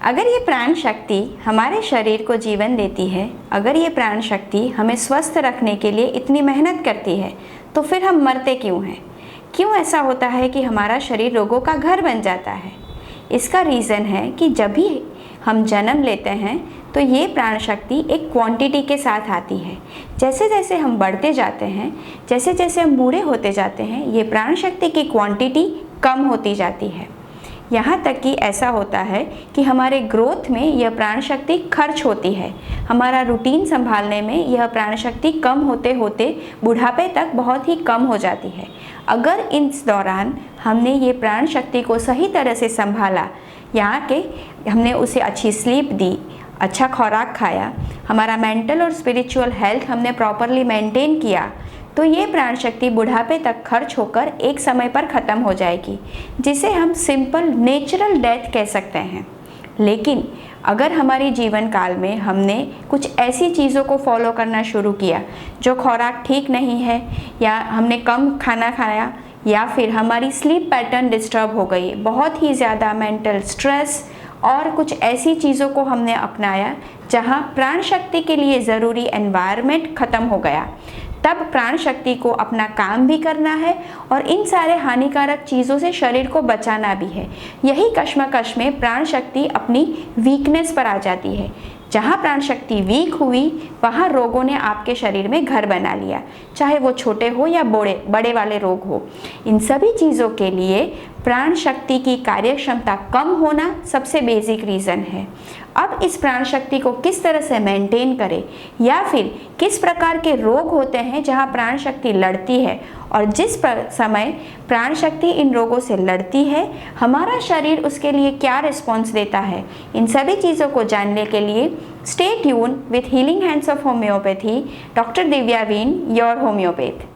अगर ये प्राण शक्ति हमारे शरीर को जीवन देती है, अगर ये प्राण शक्ति हमें स्वस्थ रखने के लिए इतनी मेहनत करती है, तो फिर हम मरते क्यों हैं? क्यों ऐसा होता है कि हमारा शरीर रोगों का घर बन जाता है? इसका रीज़न है कि जब भी हम जन्म लेते हैं तो ये प्राण शक्ति एक क्वांटिटी के साथ आती है। जैसे जैसे हम बढ़ते जाते हैं, जैसे जैसे हम बूढ़े होते जाते हैं, ये प्राण शक्ति की क्वांटिटी कम होती जाती है। यहाँ तक कि ऐसा होता है कि हमारे ग्रोथ में यह प्राण शक्ति खर्च होती है। हमारा रूटीन संभालने में यह प्राण शक्ति कम होते होते बुढ़ापे तक बहुत ही कम हो जाती है। अगर इस दौरान हमने ये प्राण शक्ति को सही तरह से संभाला, यहाँ के हमने उसे अच्छी स्लीप दी, अच्छा खुराक खाया, हमारा मेंटल और स्पिरिचुअल हेल्थ हमने प्रॉपरली मेंटेन किया, तो ये प्राण शक्ति बुढ़ापे तक खर्च होकर एक समय पर ख़त्म हो जाएगी, जिसे हम सिंपल नेचुरल डेथ कह सकते हैं। लेकिन अगर हमारी जीवन काल में हमने कुछ ऐसी चीज़ों को फॉलो करना शुरू किया जो खुराक ठीक नहीं है, या हमने कम खाना खाया, या फिर हमारी स्लीप पैटर्न डिस्टर्ब हो गई, बहुत ही ज़्यादा मेंटल स्ट्रेस और कुछ ऐसी चीज़ों को हमने अपनाया जहाँ प्राण शक्ति के लिए ज़रूरी एनवायरनमेंट ख़त्म हो गया, तब प्राण शक्ति को अपना काम भी करना है और इन सारे हानिकारक चीज़ों से शरीर को बचाना भी है। यही कश्मकश में प्राण शक्ति अपनी वीकनेस पर आ जाती है। जहाँ प्राण शक्ति वीक हुई, वहाँ रोगों ने आपके शरीर में घर बना लिया, चाहे वो छोटे हो या बड़े वाले रोग हो। इन सभी चीज़ों के लिए प्राण शक्ति की कार्यक्षमता कम होना सबसे बेसिक रीज़न है। अब इस प्राण शक्ति को किस तरह से मेंटेन करें, या फिर किस प्रकार के रोग होते हैं जहां प्राण शक्ति लड़ती है, और जिस समय प्राण शक्ति इन रोगों से लड़ती है, हमारा शरीर उसके लिए क्या रिस्पॉन्स देता है, इन सभी चीज़ों को जानने के लिए stay tune with healing hands of homeopathy, doctor Divya वीन, योर होम्योपैथ।